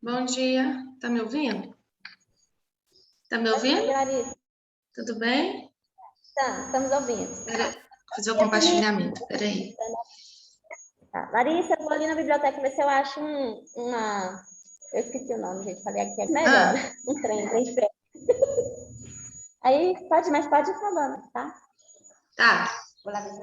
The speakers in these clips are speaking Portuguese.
Bom dia, tá me ouvindo? Tá me Oi, ouvindo? Larissa. Tudo bem? Tá, estamos ouvindo. Pera, vou fazer o Eu também. compartilhamento, peraí. Tá. Larissa, eu vou ali na biblioteca ver se eu acho uma. Eu esqueci o nome, gente. Falei aqui é melhor. Ah, Um trem de pé. Aí mas pode ir falando, tá? tá. Vou lá ver.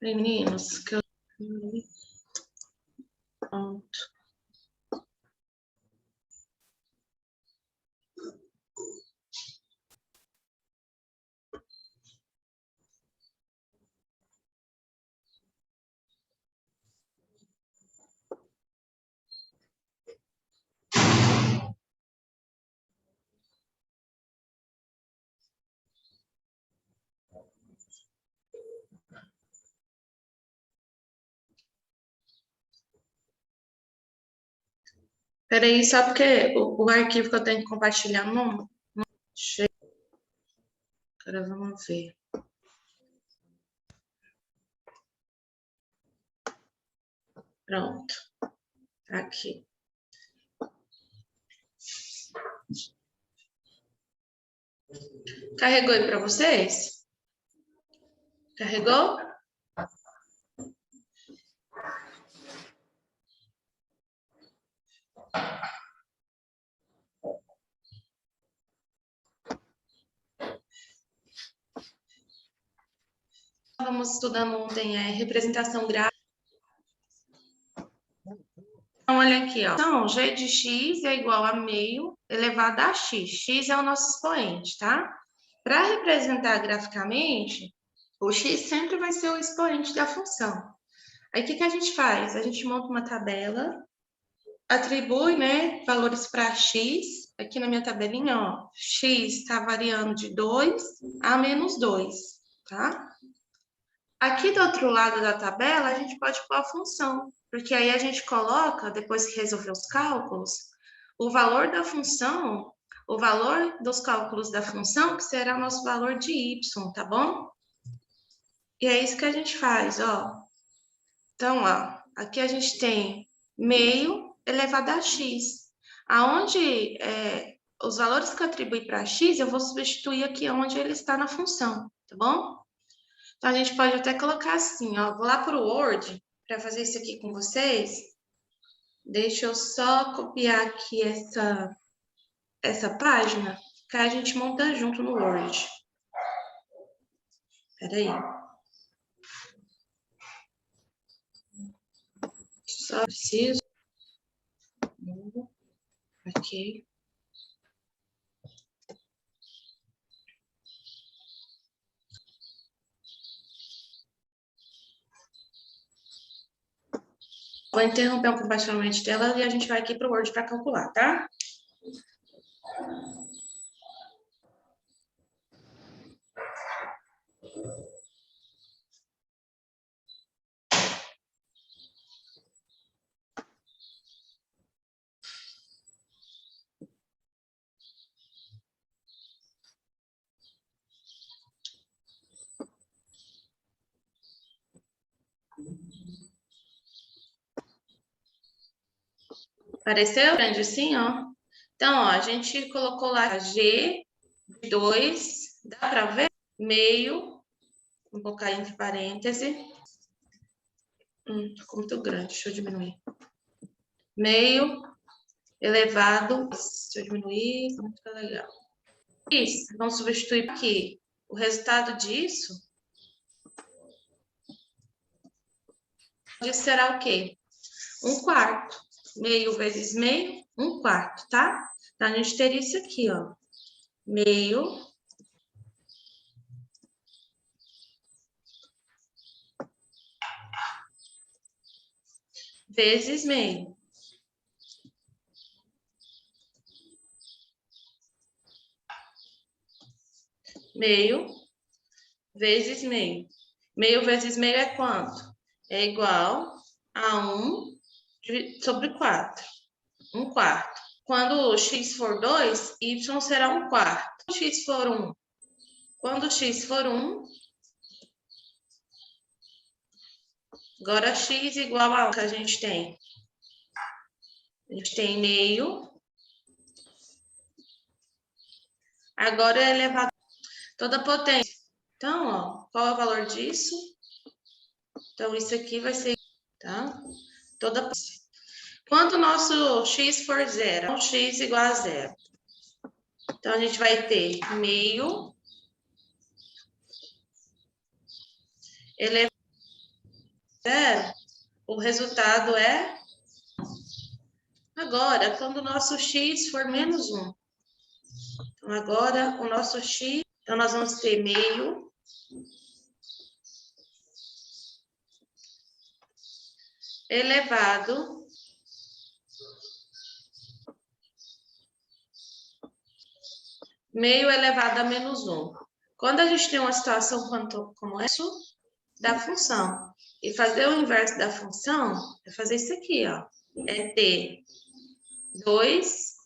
Peraí, meninos, que eu... Pronto. Peraí, só porque o arquivo que eu tenho que compartilhar não chega. Agora vamos ver. Pronto, tá aqui. Carregou aí pra vocês? Carregou? Estávamos estudando ontem representação gráfica. Então, olha aqui, ó. Então, g de x é igual a meio elevado a x. X é o nosso expoente, tá? Para representar graficamente, o x sempre vai ser o expoente da função. Aí, o que a gente faz? A gente monta uma tabela, atribui, né, valores para x. Aqui na minha tabelinha, ó, x está variando de 2 a menos 2, tá? Aqui do outro lado da tabela, a gente pode pôr a função, porque aí a gente coloca, depois que resolver os cálculos, o valor da função, o valor dos cálculos da função, que será o nosso valor de y, tá bom? E é isso que a gente faz, ó. Então, ó, aqui a gente tem meio elevado a x. Aonde os valores que eu atribuí para x, eu vou substituir aqui onde ele está na função, tá bom? Então, a gente pode até colocar assim, ó. Vou lá para o Word para fazer isso aqui com vocês. Deixa eu só copiar aqui essa página, que a gente monta junto no Word. Peraí. Só preciso. Ok. Vou interromper o compartilhamento de tela e a gente vai aqui para o Word para calcular, tá? Apareceu grande assim, ó? Então, ó, a gente colocou lá G de 2, dá para ver? Meio, vou colocar entre parênteses. Ficou muito grande, deixa eu diminuir. Meio elevado, deixa eu diminuir, muito legal. Isso, vamos substituir aqui. O resultado disso será o quê? 1/4. Meio vezes meio, 1/4, tá? Então, a gente teria isso aqui, ó. Meio vezes meio. Meio vezes meio. Meio vezes meio é quanto? É igual a 1 sobre 4. 1/4. Quando x for 2, y será 1/4. Quando x for 1. Quando x for 1, agora x igual a 1 que a gente tem. A gente tem meio. Agora é elevado a toda a potência. Então, ó, qual é o valor disso? Então, isso aqui vai ser, tá? Toda a potência. Quando o nosso x for 0, então x igual a 0. Então, a gente vai ter meio elevado a 0. O resultado é... Agora, quando o nosso x for menos 1. Então, agora, o nosso x... Então, nós vamos ter meio elevado a menos 1. Quando a gente tem uma situação como essa, da função, e fazer o inverso da função, é fazer isso aqui, ó. É ter 2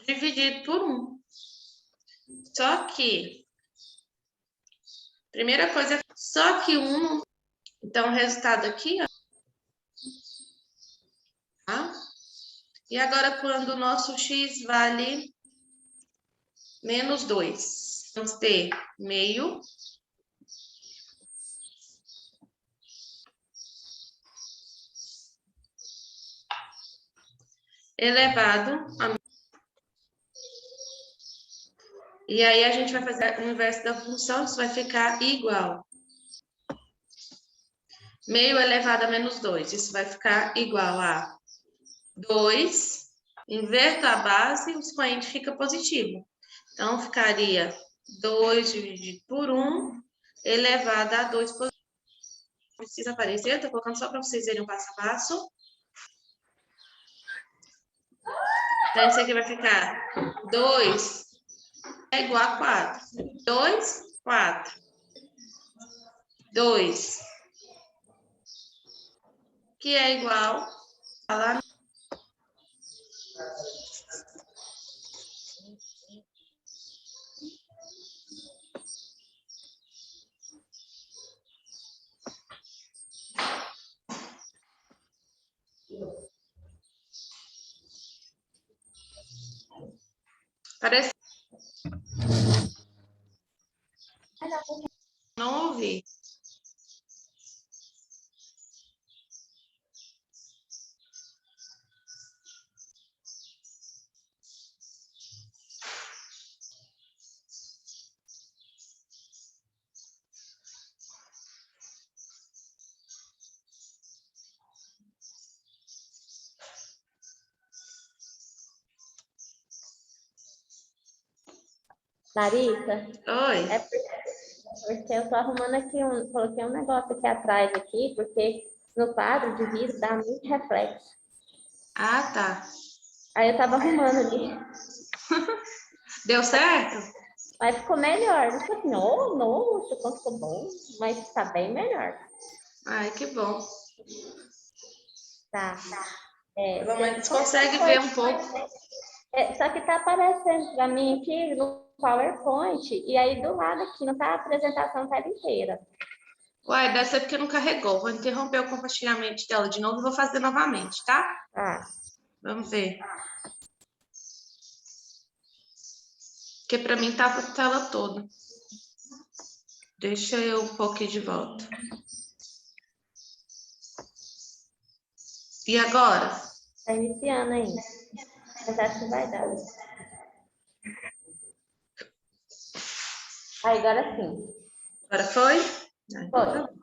dividido por 1. Só que, primeira coisa, só que 1, então o resultado aqui, ó. Tá? E agora, quando o nosso x vale menos 2, vamos ter meio elevado a... E aí, a gente vai fazer o inverso da função, isso vai ficar igual. Meio elevado a menos 2, isso vai ficar igual a 2. Inverto a base, o expoente fica positivo. Então, ficaria 2 dividido por 1 elevado a 2 positivo. Não precisa aparecer, eu estou colocando só para vocês verem o passo a passo. Então, isso aqui vai ficar 2 é igual a 4. 2, 4. 2, que é igual a lá. Parece... Não ouvi. Larissa, Oi. é porque eu tô arrumando aqui coloquei um negócio aqui atrás aqui, porque no quadro de vidro dá muito reflexo. Ah, tá. Aí eu tava arrumando ali. Deu certo? Mas ficou melhor. Não ficou assim, oh, nossa, quanto ficou bom, mas tá bem melhor. Ai, que bom. Tá. Pelo menos consegue ver um pouco. Só que tá aparecendo pra mim aqui no PowerPoint, e aí do lado aqui não tá a apresentação tá inteira. Uai, deve ser porque não carregou. Vou interromper o compartilhamento dela de novo e vou fazer novamente, tá? Ah. Vamos ver. Porque para mim tava a tela toda. Deixa eu pôr aqui de volta. E agora? Tá iniciando ainda. Mas acho que vai dar. Aí, agora sim. Agora foi? Foi.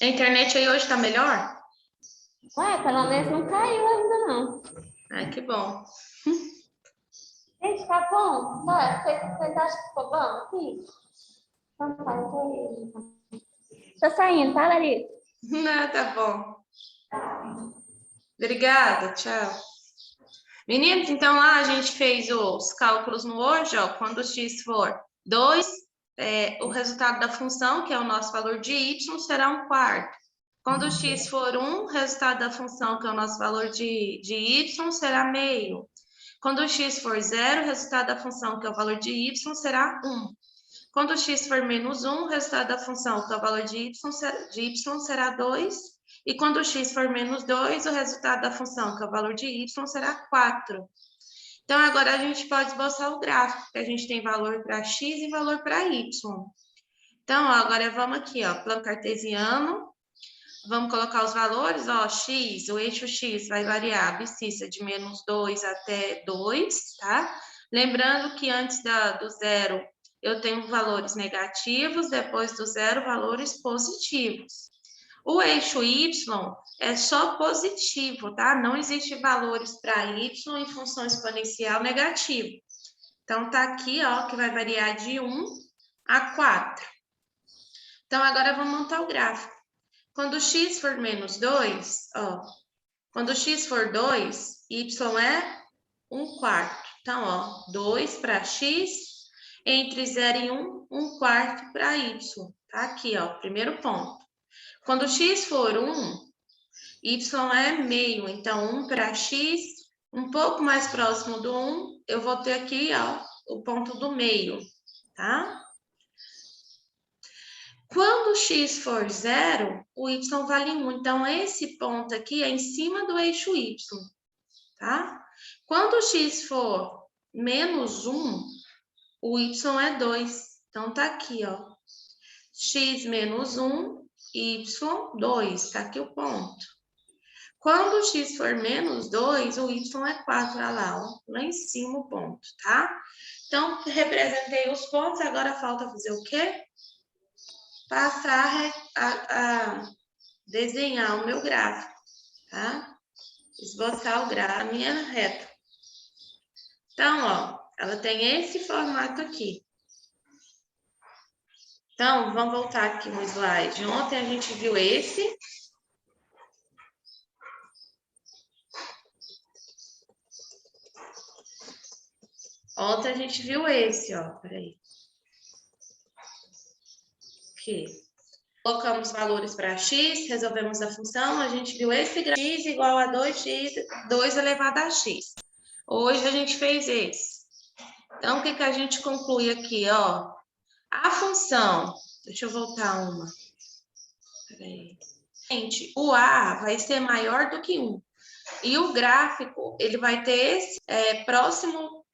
A internet aí hoje tá melhor? Ué, pelo menos não caiu ainda, não. Ai, que bom. Gente, tá bom? Vocês acham que ficou bom? Sim. Então tá, eu tô indo. Tô saindo, tá, Larissa? Não, tá bom. Obrigada, tchau. Meninos, então lá a gente fez os cálculos no Word, ó, quando o x for 2, o resultado da função, que é o nosso valor de y, será 1/4. Quando o x for 1, o resultado da função, que é o nosso valor de y, será meio. Quando o x for 0, o resultado da função, que é o valor de y, será 1. Quando o x for menos 1, o resultado da função, que é o valor de y será 2. E quando o x for menos 2, o resultado da função, que é o valor de y, será 4. Então, agora a gente pode esboçar o gráfico, que a gente tem valor para x e valor para y. Então, ó, agora vamos aqui, ó, plano cartesiano. Vamos colocar os valores, ó, x, o eixo x vai variar abscissa de menos 2 até 2, tá? Lembrando que antes do zero eu tenho valores negativos, depois do zero, valores positivos. O eixo y é só positivo, tá? Não existe valores para y em função exponencial negativo. Então, tá aqui, ó, que vai variar de 1 a 4. Então, agora vamos montar o gráfico. Quando x for menos 2, ó, quando x for 2, y é 1/4. Então, ó, 2 para x, entre 0 e 1, 1/4 para y. Tá aqui, ó, primeiro ponto. Quando x for 1, y é meio. Então, 1 para x, um pouco mais próximo do 1, eu vou ter aqui, ó, o ponto do meio, tá? Quando x for 0, o y vale 1. Então, esse ponto aqui é em cima do eixo y, tá? Quando x for menos 1, o y é 2. Então, tá aqui, ó. X menos 1, y 2. Tá aqui o ponto. Quando x for menos 2, o y é 4. Olha lá, ó. Lá em cima o ponto, tá? Então, representei os pontos. Agora falta fazer o quê? Passar a desenhar o meu gráfico, tá? Esboçar o gráfico, a minha reta. Então, ó, ela tem esse formato aqui. Então, vamos voltar aqui no slide. Ontem a gente viu esse. Ontem a gente viu esse, ó, peraí. Aqui. Colocamos valores para x, resolvemos a função, a gente viu esse gráfico, x igual a 2x, 2 elevado a x. Hoje a gente fez esse. Então, o que que a gente conclui aqui, ó? A função, deixa eu voltar uma. Peraí. Gente, o A vai ser maior do que 1. E o gráfico, ele vai ter esse próximo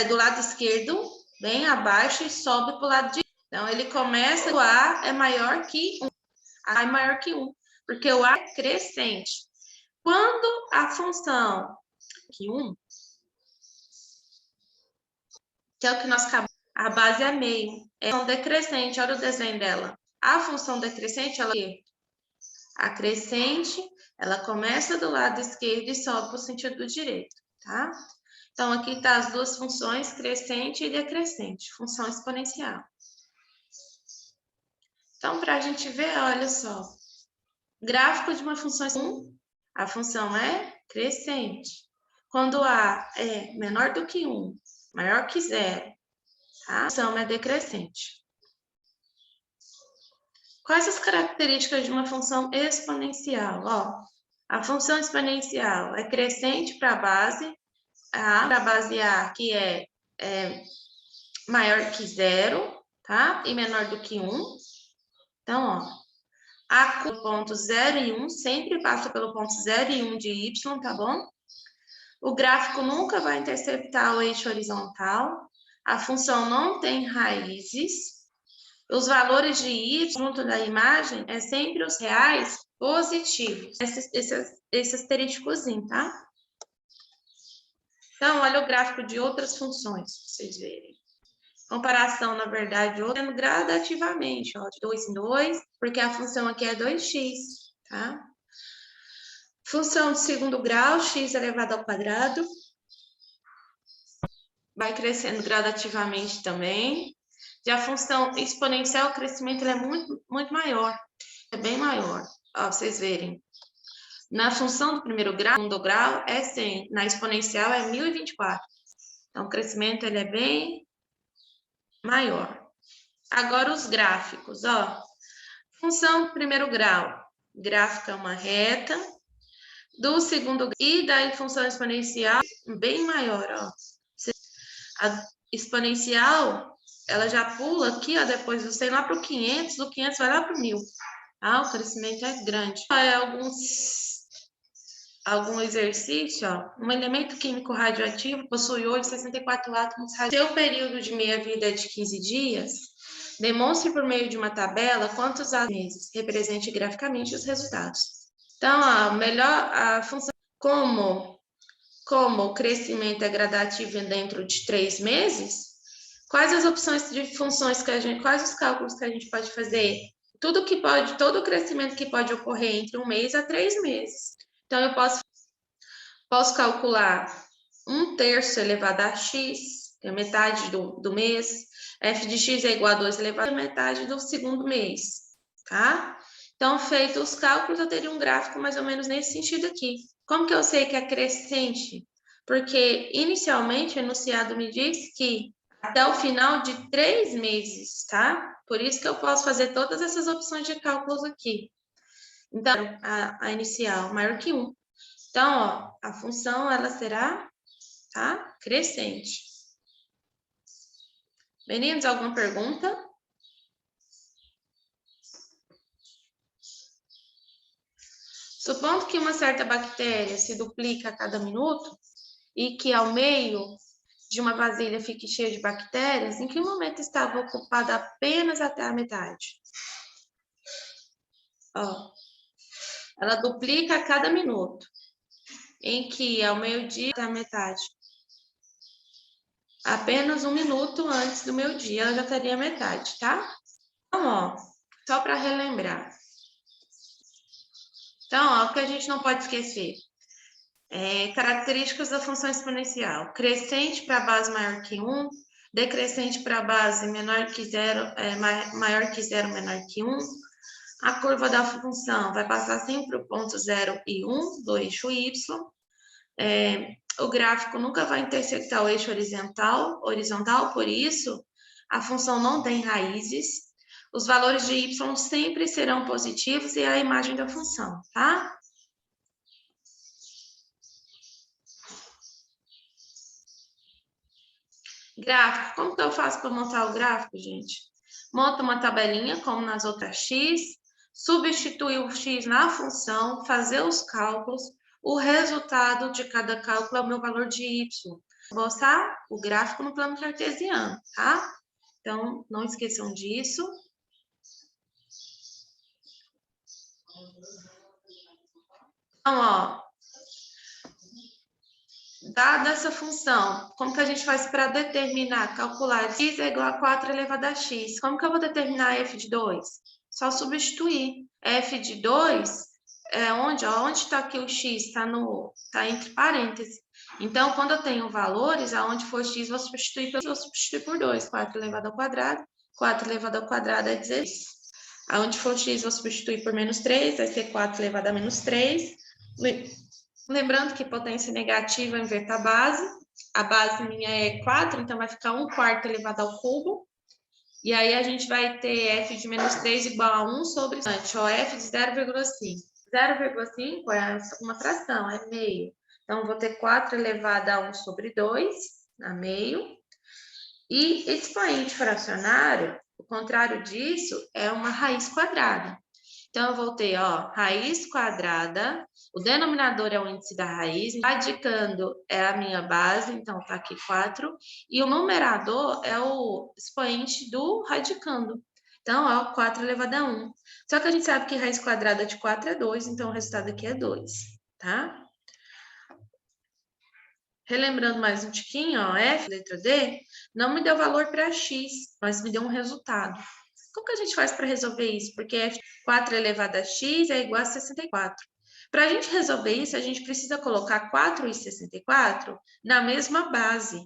do lado esquerdo, bem abaixo, e sobe para o lado direito. Então, ele começa, o A é maior que 1. A é maior que 1, porque o A é crescente. Quando a função que 1, que é o que nós acabamos, a base é meio, é uma função decrescente, olha o desenho dela. A função decrescente, ela é a crescente, ela começa do lado esquerdo e sobe para o sentido direito, tá? Então, aqui tá as duas funções, crescente e decrescente, função exponencial. Então, para a gente ver, olha só, gráfico de uma função 1, a função é crescente. Quando A é menor do que 1, maior que 0, tá? A função é decrescente. Quais as características de uma função exponencial? Ó, a função exponencial é crescente para a base, para a base A, que é maior que 0, tá? E menor do que 1. Então, ó, a ponto 0 e 1 sempre passa pelo ponto 0 e 1 de y, tá bom? O gráfico nunca vai interceptar o eixo horizontal. A função não tem raízes. Os valores de y junto da imagem é sempre os reais positivos. Esse asterísticozinho, tá? Então, olha o gráfico de outras funções, para vocês verem. Comparação, na verdade, sendo gradativamente, ó, de 2 em 2, porque a função aqui é 2x, tá? Função de segundo grau, x elevado ao quadrado. Vai crescendo gradativamente também. Já a função exponencial, o crescimento é muito, muito maior. é bem maior. Ó, vocês verem. Na função do primeiro grau, segundo grau é 100. Na exponencial é 1024. Então, o crescimento ele é bem maior. Agora, os gráficos, ó. Função do primeiro grau. Gráfico é uma reta. Do segundo grau e da função exponencial, bem maior, ó. A exponencial, ela já pula aqui, ó, depois do 100 lá para o 500, do 500 vai lá para o 1000. Ah, o crescimento é grande. Algum exercício, ó. Um elemento químico radioativo possui hoje 64 átomos radioativos. Seu período de meia-vida é de 15 dias. Demonstre por meio de uma tabela quantos meses. Represente graficamente os resultados. Então, a função, como o crescimento é gradativo dentro de 3 meses, quais as opções de funções quais os cálculos que a gente pode fazer? Todo o crescimento que pode ocorrer entre 1 mês a 3 meses. Então, eu posso calcular 1/3 elevado a x, que é metade do mês. F de x é igual a 2 elevado a metade do segundo mês, tá? Então, feitos os cálculos, eu teria um gráfico mais ou menos nesse sentido aqui. Como que eu sei que é crescente? Porque, inicialmente, o enunciado me diz que até o final de 3 meses, tá? Por isso que eu posso fazer todas essas opções de cálculos aqui. Então, a inicial maior que 1. Então, ó, a função, ela será, tá? Crescente. Meninos, alguma pergunta? Supondo que uma certa bactéria se duplica a cada minuto e que ao meio de uma vasilha fique cheia de bactérias, em que momento estava ocupada apenas até a metade? Ó, ela duplica a cada minuto, em que ao meio-dia até a metade. Apenas 1 minuto antes do meio-dia, ela já teria metade, tá? Então, ó, só para relembrar. Então, ó, o que a gente não pode esquecer. Características da função exponencial. Crescente para a base maior que 1, decrescente para a base menor que 0, maior que 0, menor que 1. A curva da função vai passar sempre o ponto 0 e 1 do eixo y. O gráfico nunca vai intersectar o eixo horizontal, por isso a função não tem raízes. Os valores de y sempre serão positivos e a imagem da função, tá? Gráfico, como que eu faço para montar o gráfico, gente? Monto uma tabelinha, como nas outras x, substitui o x na função, fazer os cálculos, o resultado de cada cálculo é o meu valor de y. Vou usar o gráfico no plano cartesiano, tá? Então, não esqueçam disso. Então, ó, dada essa função, como que a gente faz para determinar, calcular x é igual a 4 elevado a x? Como que eu vou determinar f de 2? Só substituir. F de 2 é onde está aqui o x? Está entre parênteses. Então, quando eu tenho valores, aonde for x, vou substituir por 2. 4 elevado ao quadrado. 4 elevado ao quadrado é 16. Aonde for x, vou substituir por menos 3, vai ser 4 elevado a menos 3. Lembrando que potência negativa inverta a base minha é 4, então vai ficar 1/4 elevado ao cubo, e aí a gente vai ter f de menos 3 igual a 1 sobre ó, f de 0,5. 0,5 é uma fração, é meio. Então, vou ter 4 elevado a 1 sobre 2, a meio. E expoente fracionário, o contrário disso, é uma raiz quadrada. Então, eu vou ter, ó, raiz quadrada, o denominador é o índice da raiz, radicando é a minha base, então tá aqui 4, e o numerador é o expoente do radicando. Então, ó, 4 elevado a 1. Só que a gente sabe que raiz quadrada de 4 é 2, então o resultado aqui é 2, tá? Relembrando mais um tiquinho, ó, F, letra D, não me deu valor para x, mas me deu um resultado. Como que a gente faz para resolver isso? Porque f 4 elevado a x é igual a 64. Para a gente resolver isso, a gente precisa colocar 4 e 64 na mesma base.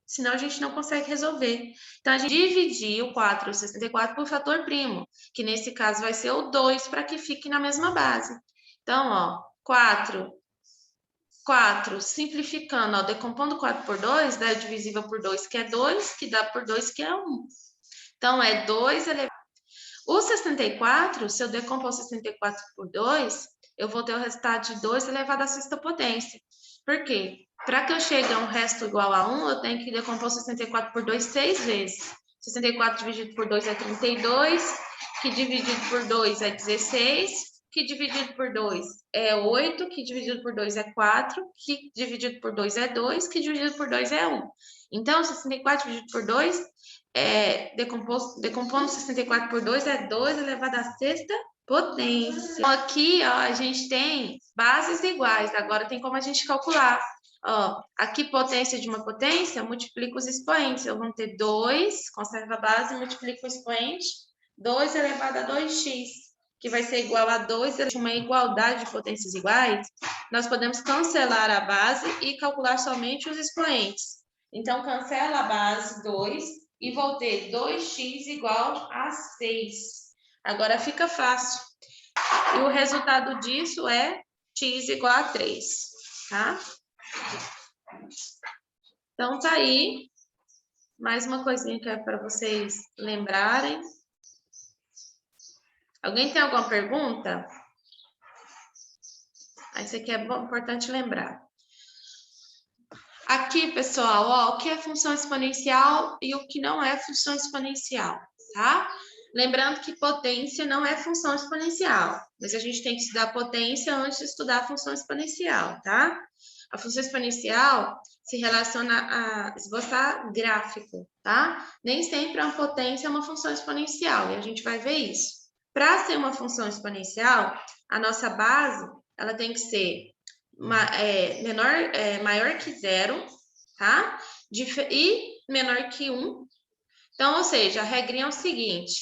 senão a gente não consegue resolver. Então, a gente dividiu 4/64 por fator primo, que nesse caso vai ser o 2, para que fique na mesma base. Então, ó, 4, simplificando, ó, decompondo 4 por 2, dá divisível por 2, que é 2, que dá por 2, que é 1. Então, é 2 elevado. O 64, se eu decompor 64 por 2, eu vou ter o resultado de 2 elevado à sexta potência. Por quê? Para que eu chegue a um resto igual a 1, eu tenho que decompor 64 por 2 6 vezes. 64 dividido por 2 é 32, que dividido por 2 é 16, que dividido por 2 é 8, que dividido por 2 é 4, que dividido por 2 é 2, que dividido por 2 é 1. Então, 64 dividido por 2, decompondo 64 por 2, é 2 elevado à sexta potência. Então, aqui, ó, a gente tem bases iguais. Agora tem como a gente calcular. Ó, aqui, potência de uma potência, multiplica os expoentes. Eu vou ter 2, conserva a base, multiplica o expoente. 2 elevado a 2x, que vai ser igual a 2, uma igualdade de potências iguais. Nós podemos cancelar a base e calcular somente os expoentes. Então, cancela a base 2 e vou ter 2x igual a 6. Agora fica fácil. E o resultado disso é x igual a 3, tá? Então, tá aí. Mais uma coisinha que é para vocês lembrarem. Alguém tem alguma pergunta? Isso aqui é importante lembrar. Aqui, pessoal, ó, o que é função exponencial e o que não é função exponencial, tá? Lembrando que potência não é função exponencial, mas a gente tem que estudar potência antes de estudar a função exponencial, tá? A função exponencial se relaciona a esboçar gráfico, tá? Nem sempre uma potência é uma função exponencial, e a gente vai ver isso. Para ser uma função exponencial, a nossa base, ela tem que ser maior que 0, tá? E menor que 1. Então, ou seja, a regrinha é o seguinte: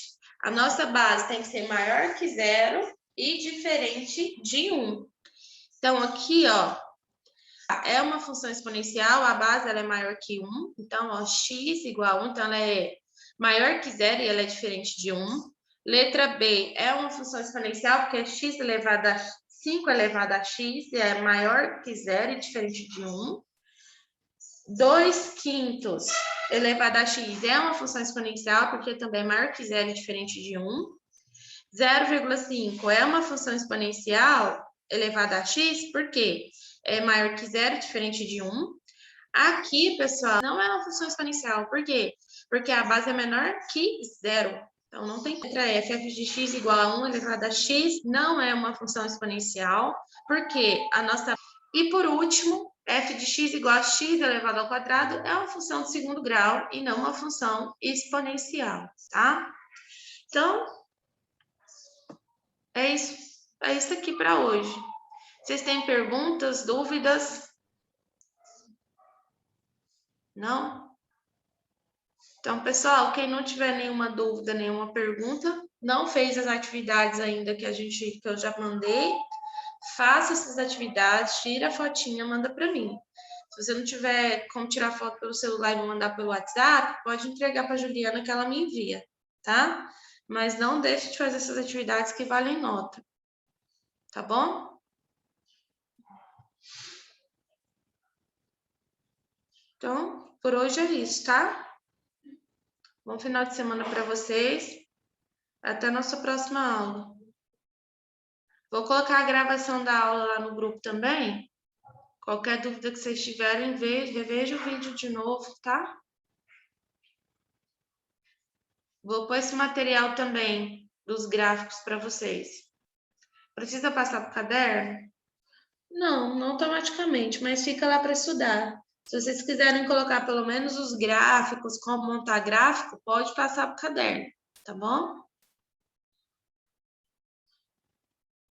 a nossa base tem que ser maior que 0 e diferente de 1. Então, aqui, ó, é uma função exponencial, a base ela é maior que 1. Então, ó, x igual a 1, então ela é maior que 0 e ela é diferente de 1. Letra B é uma função exponencial, porque é x elevado a 5 elevado a x é maior que 0 e diferente de 1. 2/5 elevado a x é uma função exponencial, porque também é maior que 0 e diferente de 1. 0,5 é uma função exponencial elevada a x, porque é maior que 0 e diferente de 1. Aqui, pessoal, não é uma função exponencial. Por quê? Porque a base é menor que 0. Então, não tem letra F. F de x igual a 1 elevado a x não é uma função exponencial, porque a nossa... E, por último, f de x igual a x elevado ao quadrado é uma função de segundo grau e não uma função exponencial, tá? Então, é isso aqui para hoje. Vocês têm perguntas, dúvidas? Não? Então, pessoal, quem não tiver nenhuma dúvida, nenhuma pergunta, não fez as atividades ainda que eu já mandei, faça essas atividades, tira a fotinha, manda para mim. Se você não tiver como tirar foto pelo celular e me mandar pelo WhatsApp, pode entregar para a Juliana que ela me envia, tá? Mas não deixe de fazer essas atividades que valem nota, tá bom? Então, por hoje é isso, tá? Bom final de semana para vocês. Até a nossa próxima aula. Vou colocar a gravação da aula lá no grupo também. Qualquer dúvida que vocês tiverem, reveja o vídeo de novo, tá? Vou pôr esse material também dos gráficos para vocês. Precisa passar para o caderno? Não automaticamente, mas fica lá para estudar. Se vocês quiserem colocar pelo menos os gráficos, como montar gráfico, pode passar para o caderno, tá bom?